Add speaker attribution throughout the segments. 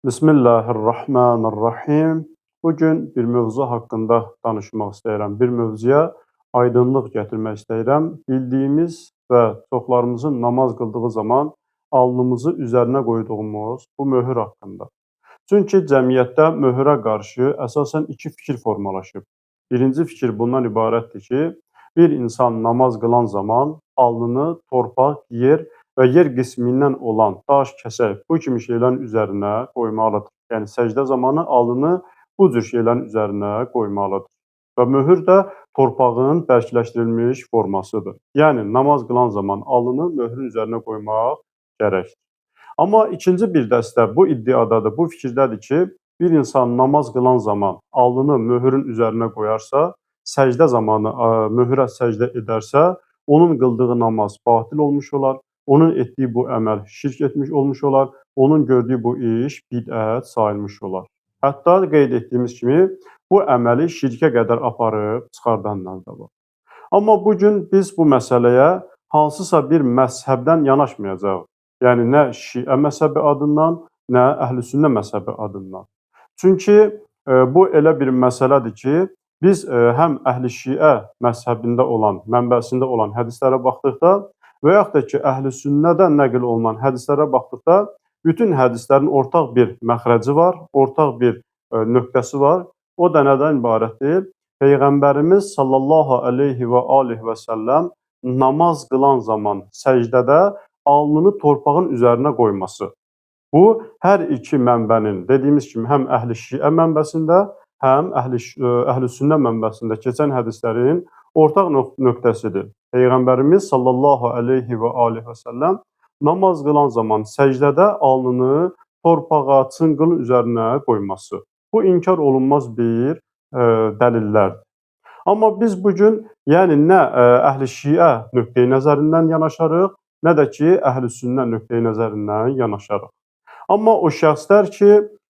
Speaker 1: Bismillahirrahmanirrahim. Bugün bir mövzu haqqında danışmaq istəyirəm. Bir mövzuya aydınlıq gətirmək istəyirəm. Bildiyimiz və çoxlarımızın namaz qıldığı zaman alnımızı üzərinə qoyduğumuz bu möhür haqqında. Çünki cəmiyyətdə möhürə qarşı əsasən iki fikir formalaşıb. Birinci fikir bundan ibarətdir ki, bir insan namaz qılan zaman alnını torpaq, yer və yer qismindən olan daş, kəsək, bu kimi şeylərin üzərinə qoymalıdır. Yəni səcdə zamanı alnını bu cür şeylərin üzərinə qoymalıdır. Və möhür də torpağın bərkləşdirilmiş formasıdır. Yəni namaz qılan zaman alnını möhrün üzərinə qoymaq gərəkdir. Amma ikinci bir dəstə bu iddiadadır, bu fikirdədir ki, bir insan namaz qılan zaman alnını möhürün üzərinə qoyarsa, səcdə zamanı möhürə səcdə edərsə, onun qıldığı namaz batil olmuş olar, onun etdiyi bu əməl şirk etmiş olmuş olar, onun gördüyü bu iş bidət sayılmış olar. Hətta qeyd etdiyimiz kimi, bu əməli şirkə qədər aparıb çıxardanlar da var. Amma bugün biz bu məsələyə hansısa bir məzhəbdən yanaşmayacağıq. Yəni nə Şiə məzhəbi adından, nə Əhlüsünnə məzhəbi adından. Çünki bu elə bir məsələdir ki, biz həm Əhl-i-Şiə məzhəbində olan, mənbəsində olan hədislərə baxdıqda və yaxud da ki, Əhl-i-Sünnədən nəql olunan hədislərə baxdıqda bütün hədislərin ortaq bir məxrəci var, ortaq bir nöqtəsi var. O da nədən ibarətdir? Peyğəmbərimiz sallallahu aleyhi və alihi və səlləm namaz qılan zaman səcdədə alnını torpağın üzərinə qoyması. Bu, hər iki mənbənin, dediyimiz kimi, həm Əhl-i-Şiə mənbəsində, həm Əhl-i-Sünnə mənbəsində keçən hədislərin ortaq nöqtəsidir. Peyğəmbərimiz sallallahu aleyhi və alihi və səlləm namaz qılan zaman səcdədə alnını torpağa, çınqılın üzərinə qoyması. Bu, inkar olunmaz bir dəlillərdir. Amma biz bugün yəni nə Əhl-i-Şiə nöqteyi nəzərindən yanaşarıq, nə də ki, Əhl-i-Sünnə nöqteyi nəzərindən yanaşarıq. Amma o şəxslər ki,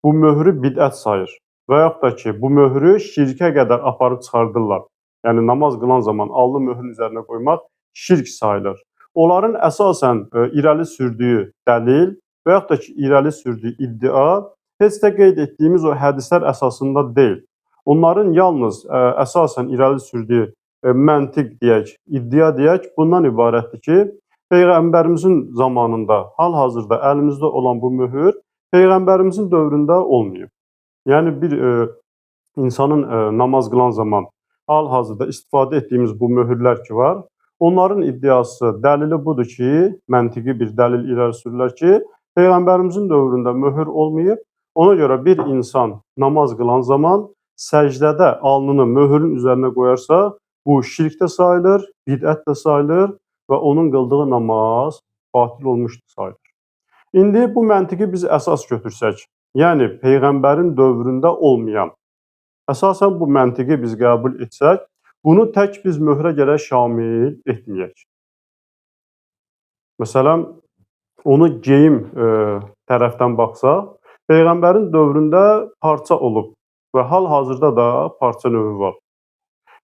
Speaker 1: bu möhrü bidət sayır və yaxud da ki, bu möhrü şirkə qədər aparıb çıxardırlar. Yəni namaz qılan zaman alnı möhrün üzərinə qoymaq şirk sayılır. Onların əsasən irəli sürdüyü dəlil və yaxud da ki, irəli sürdüyü iddia heç də qeyd etdiyimiz o hədislər əsasında deyil. Onların yalnız əsasən irəli sürdüyü məntiq deyək, iddia deyək, bundan ibarətdir ki, Peyğəmbərimizin zamanında, hal-hazırda əlimizdə olan bu möhür Peyğəmbərimizin dövründə olmayıb. Yəni bir insanın namaz qılan zaman hal-hazırda istifadə etdiyimiz bu möhürlər ki var, onların iddiası, dəlili budur ki, məntiqi bir dəlil irəli sürürlər ki, Peyğəmbərimizin dövründə möhür olmayıb, ona görə bir insan namaz qılan zaman səcdədə alnını möhürün üzərinə qoyarsa, bu şirk də sayılır, bidət də sayılır və onun qıldığı namaz batil olmuşdur sayılır. İndi bu məntiqi biz əsas götürsək, yəni Peyğəmbərin dövründə olmayan, əsasən bu məntiqi biz qəbul etsək, bunu tək biz möhrə gərək şamil etməyək. Məsələn, onu geyim tərəfdən baxsaq, Peyğəmbərin dövründə parça olub və hal-hazırda da parça növü var.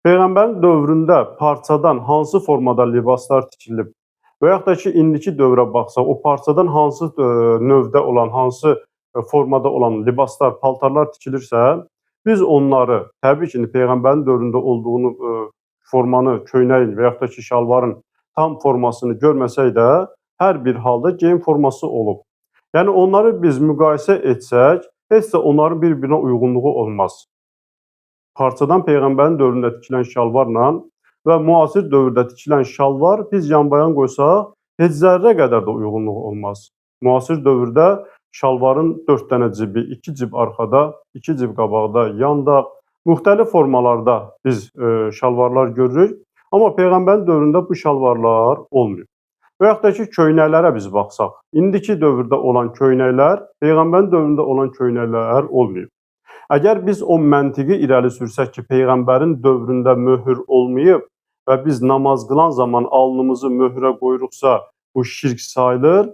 Speaker 1: Peyğəmbərin dövründə parçadan hansı formada libaslar tikilib və yaxud da ki, indiki dövrə baxsaq, o parçadan hansı növdə olan, hansı formada olan libaslar, paltarlar tikilirsə, biz onları, təbii ki, Peyğəmbərin dövründə olduğunu, formanı, köynəyin və yaxud da ki, şalvarın tam formasını görməsək də, hər bir halda geyim forması olub. Yəni, onları biz müqayisə etsək, heç də onların bir-birinə uyğunluğu olmaz. Parçadan Peyğəmbərin dövründə tikilən şalvarla və müasir dövrdə tikilən şalvar biz yanbayan qoysaq, heç zərrə qədər də uyğunluğu olmaz. Müasir dövrdə şalvarın 4 dənə cibi, 2 cib arxada, 2 cib qabaqda, yanda, müxtəlif formalarda biz şalvarlar görürük. Amma Peyğəmbərin dövründə bu şalvarlar olmuyor. Və yaxud da ki, köynəklərə biz baxsaq, indiki dövrdə olan köynəklər, Peyğəmbərin dövründə olan köynəklər olmuyor. Əgər biz o məntiqi irəli sürsək ki, Peyğəmbərin dövründə möhür olmayıb və biz namaz qılan zaman alnımızı möhrə qoyuruqsa, bu şirk sayılır,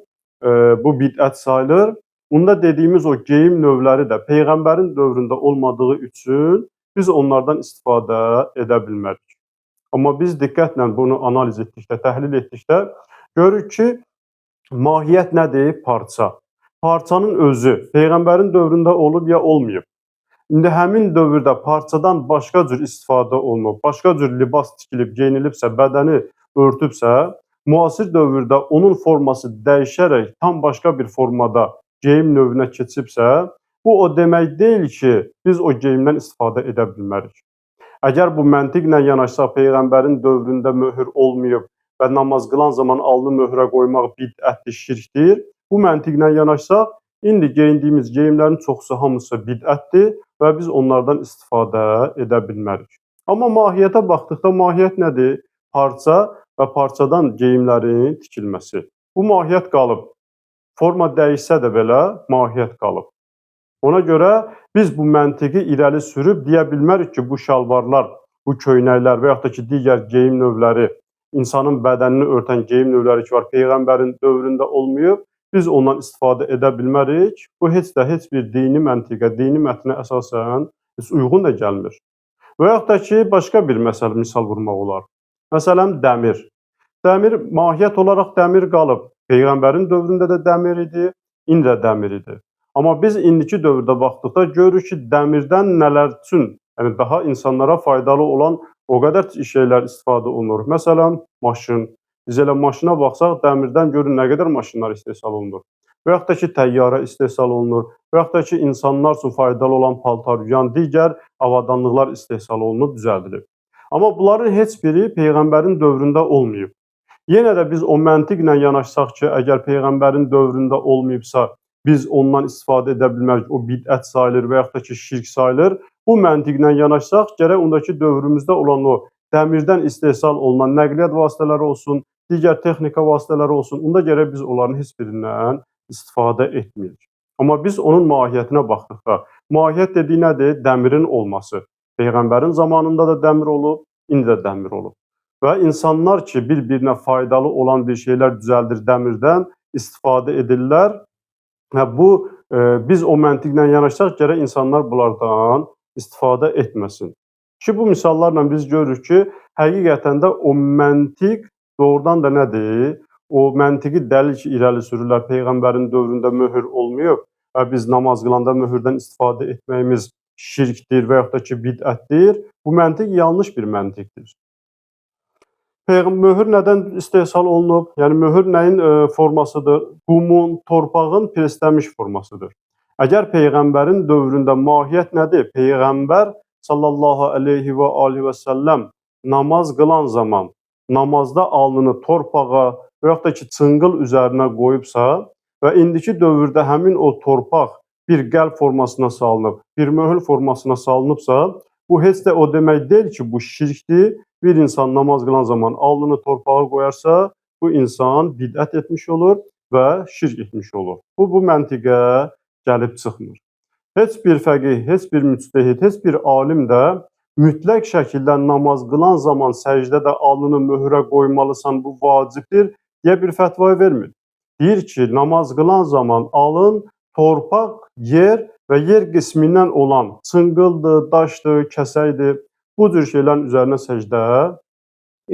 Speaker 1: bu bidət sayılır. Bunda dediyimiz o geyim növləri də Peyğəmbərin dövründə olmadığı üçün biz onlardan istifadə edə bilmərik. Amma biz diqqətlə bunu analiz etdikdə, təhlil etdikdə görürük ki, mahiyyət nədir? Parça. parçanın özü Peyğəmbərin dövründə olub ya olmayıb? İndi həmin dövrdə parçadan başqa cür istifadə olunub, başqa cür libas tikilib, geyinilibsə, bədəni örtübsə, müasir dövrdə onun forması dəyişərək tam başqa bir formada geyim növünə keçibsə, bu o demək deyil ki, biz o geyimdən istifadə edə bilmərik. Əgər bu məntiqlə yanaşsaq, Peyğəmbərin dövründə möhür olmayıb və namaz qılan zaman alnı möhrə qoymaq bidətdir, şirkdir. Bu məntiqlə yanaşsaq, indi geyindiyimiz geyimlərin çoxusu hamısı bidətdir və biz onlardan istifadə edə bilmərik. Amma mahiyyətə baxdıqda mahiyyət nədir? Parça və parçadan geyimlərin tikilməsi. Bu mahiyyət qalıb. Forma dəyişsə də belə mahiyyət qalıb. Ona görə biz bu məntiqi irəli sürüb deyə bilmərik ki, bu şalvarlar, bu köynəklər və yaxud da ki, digər geyim növləri, insanın bədənini örtən geyim növləri ki var, Peyğəmbərin dövründə olmayıb, biz ondan istifadə edə bilmərik. Bu heç bir dini məntiqə, dini mətnə əsasən heç uyğun da gəlmir. Və yaxud da ki, başqa bir misal vurmaq olar. Məsələn, dəmir. Dəmir, mahiyyət olaraq dəmir qalıb. Peyğəmbərin dövründə də dəmir idi, indi də dəmir idi. Amma biz indiki dövrdə baxdıqda görürük ki, dəmirdən nələr üçün, yəni daha insanlara faydalı olan o qədər şeylər istifadə olunur. Məsələn, maşın. Biz elə maşına baxsaq, dəmirdən görün nə qədər maşınlar istehsal olunur. Və yaxud da ki, təyyarə istehsal olunur. Və yaxud da ki, insanlar üçün faydalı olan paltar, yəni digər avadanlıqlar istehsal olunub, düzəldilib. Amma bunların heç biri Peyğəmbərin dövründə olmayıb. Yenə də biz o məntiqlə yanaşsaq ki, əgər Peyğəmbərin dövründə olmayıbsa, biz ondan istifadə edə bilmərik, o bidət sayılır və yaxud da ki, şirk sayılır. Bu məntiqlə yanaşsaq, gərək ondakı dövrümüzdə olan o dəmirdən istehsal olunan nəqliyyat vasitələri olsun, digər texnika vasitələri olsun, onda gərək biz onların heç birindən istifadə etmirik. Amma biz onun mahiyyətinə baxdıqda, mahiyyət dediyi nədir? Dəmirin olması. Peyğəmbərin zamanında da dəmir olub, indi də dəmir olub. Və insanlar ki, bir-birinə faydalı olan bir şeylər düzəldir dəmirdən, istifadə edirlər. Və bu, biz o məntiqlə yanaşsaq, gərək insanlar bunlardan istifadə etməsin. Ki, bu misallarla biz görürük ki, həqiqətən də o məntiq doğrudan da nədir? O məntiqi dəlil ki, irəli sürürlər. Peyğəmbərin dövründə möhür olmayıb və biz namaz qılanda möhürdən istifadə etməyimiz şirkdir və yaxud da ki, bidətdir. Bu məntiq yanlış bir məntiqdir. Möhür nədən istehsal olunub? Yəni, möhür nəyin formasıdır? Qumun, torpağın preslənmiş formasıdır. Əgər Peyğəmbərin dövründə mahiyyət nədir? Peyğəmbər sallallahu aleyhi və alihi və səlləm namaz qılan zaman namazda alnını torpağa və yaxud da ki, çınqıl üzərinə qoyubsa və indiki dövrdə həmin o torpaq bir qəlb formasına salınıb, bir möhür formasına salınıbsa, bu heç də o demək deyil ki, bu şirkdir. Bir insan namaz qılan zaman alnını torpağa qoyarsa, bu insan bidət etmiş olur və şirk etmiş olur. Bu məntiqə gəlib çıxmır. Heç bir fəqih, heç bir müctəhid, heç bir alim də mütləq şəkildə namaz qılan zaman səcdədə alnını möhrə qoymalısan, bu vacibdir deyə bir fətva vermir. Deyir ki, namaz qılan zaman alın, torpaq, yer və yer qismindən olan çınqıldır, daşdır, kəsəkdir, bu cür şeylərin üzərinə səcdə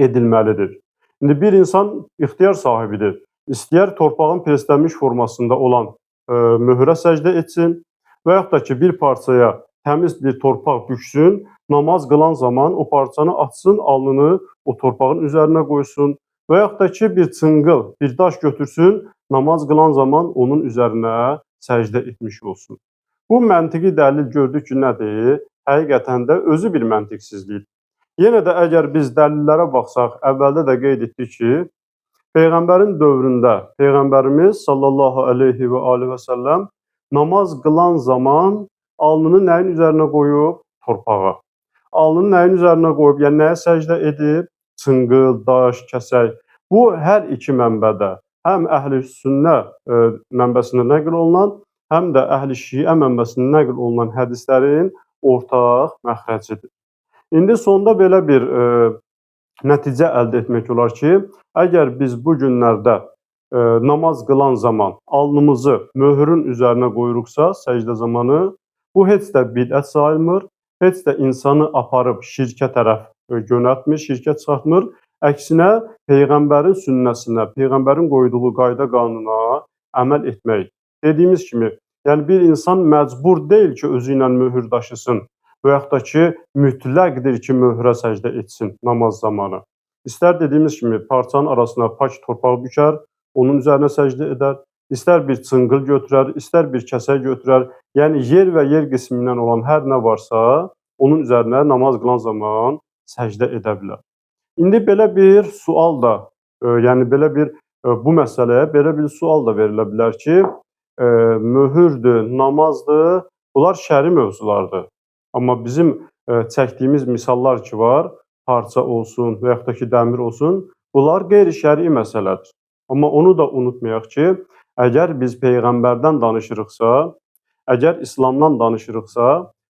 Speaker 1: edilməlidir. İndi bir insan ixtiyar sahibidir. İstəyər torpağın preslənmiş formasında olan möhrə səcdə etsin və yaxud da ki, bir parçaya təmiz bir torpaq büksün, namaz qılan zaman o parçanı açsın, alnını o torpağın üzərinə qoysun və yaxud da ki, bir çınqıl, bir daş götürsün, namaz qılan zaman onun üzərinə səcdə etmiş olsun. Bu məntiqi dəlil gördük ki, nədir? Həqiqətən də özü bir məntiqsizlik. Yenə də əgər biz dəlillərə baxsaq, əvvəldə də qeyd etdik ki, Peyğəmbərin dövründə Peyğəmbərimiz sallallahu aleyhi və alihi və səlləm namaz qılan zaman alnını nəyin üzərinə qoyub? Torpağa. Alnını nəyin üzərinə qoyub? Yəni, nəyə səcdə edib? Çınqıl, daş, kəsək. Bu, hər iki mənbədə, həm əhl-i sünnə mənbəsində nəql olunan, həm də əhl-i şiə mənbəsində nəql olunan hədislərin ortaq məxrəcidir. İndi sonda belə bir nəticə əldə etmək olar ki, əgər biz bu günlərdə namaz qılan zaman alnımızı möhrün üzərinə qoyuruqsa, səcdə zamanı, bu heç də bidət sayılmır, heç də insanı aparıb şirkə tərəf yönəltmir, şirkə çıxartmır. Əksinə, Peyğəmbərin sünnəsinə, Peyğəmbərin qoyduğu qayda qanuna əməl etmək Dediyimiz kimi, yəni bir insan məcbur deyil ki, özü ilə möhür daşısın və yaxud da ki, mütləqdir ki, möhrə səcdə etsin namaz zamanı. İstər dediyimiz kimi parçanın arasına pak torpaq bükər, onun üzərinə səcdə edər, istər bir çınqıl götürər, istər bir kəsək götürər, yəni yer və yer qismindən olan hər nə varsa, onun üzərinə namaz qılan zaman səcdə edə bilər. İndi belə bir sual da, yəni belə bir bu məsələyə belə bir sual da verilə bilər ki, möhürdür, namazdır, bunlar şəri mövzulardır. Amma bizim çəkdiyimiz misallar ki var, parça olsun və yaxud da ki, dəmir olsun, bunlar qeyri-şəri məsələdir. Amma onu da unutmayaq ki, əgər biz Peyğəmbərdən danışırıqsa, əgər İslamdan danışırıqsa,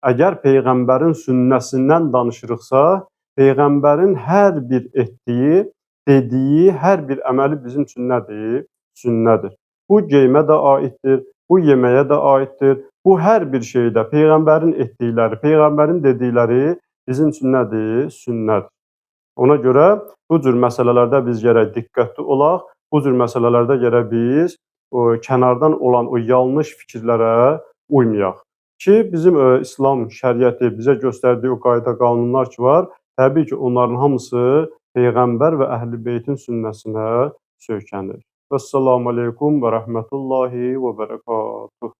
Speaker 1: əgər Peyğəmbərin sünnəsindən danışırıqsa, Peyğəmbərin hər bir etdiyi, dediyi hər bir əməli bizim üçün nədir? Sünnədir. Bu geyimə də aiddir, bu yeməyə də aiddir, bu hər bir şeydə Peyğəmbərin etdikləri, Peyğəmbərin dedikləri bizim üçün nədir? Sünnədir. Ona görə bu cür məsələlərdə biz gərək diqqətli olaq, bu cür məsələlərdə gərək biz kənardan olan o yanlış fikirlərə uymayaq ki, bizim İslam şəriəti bizə göstərdiyi o qayda qanunlar ki var, təbii ki, onların hamısı Peyğəmbər və Əhl-i Beytin sünnəsinə söykənir. Vəssalamu aleykum və rəhmətullahi və bərəkatuh.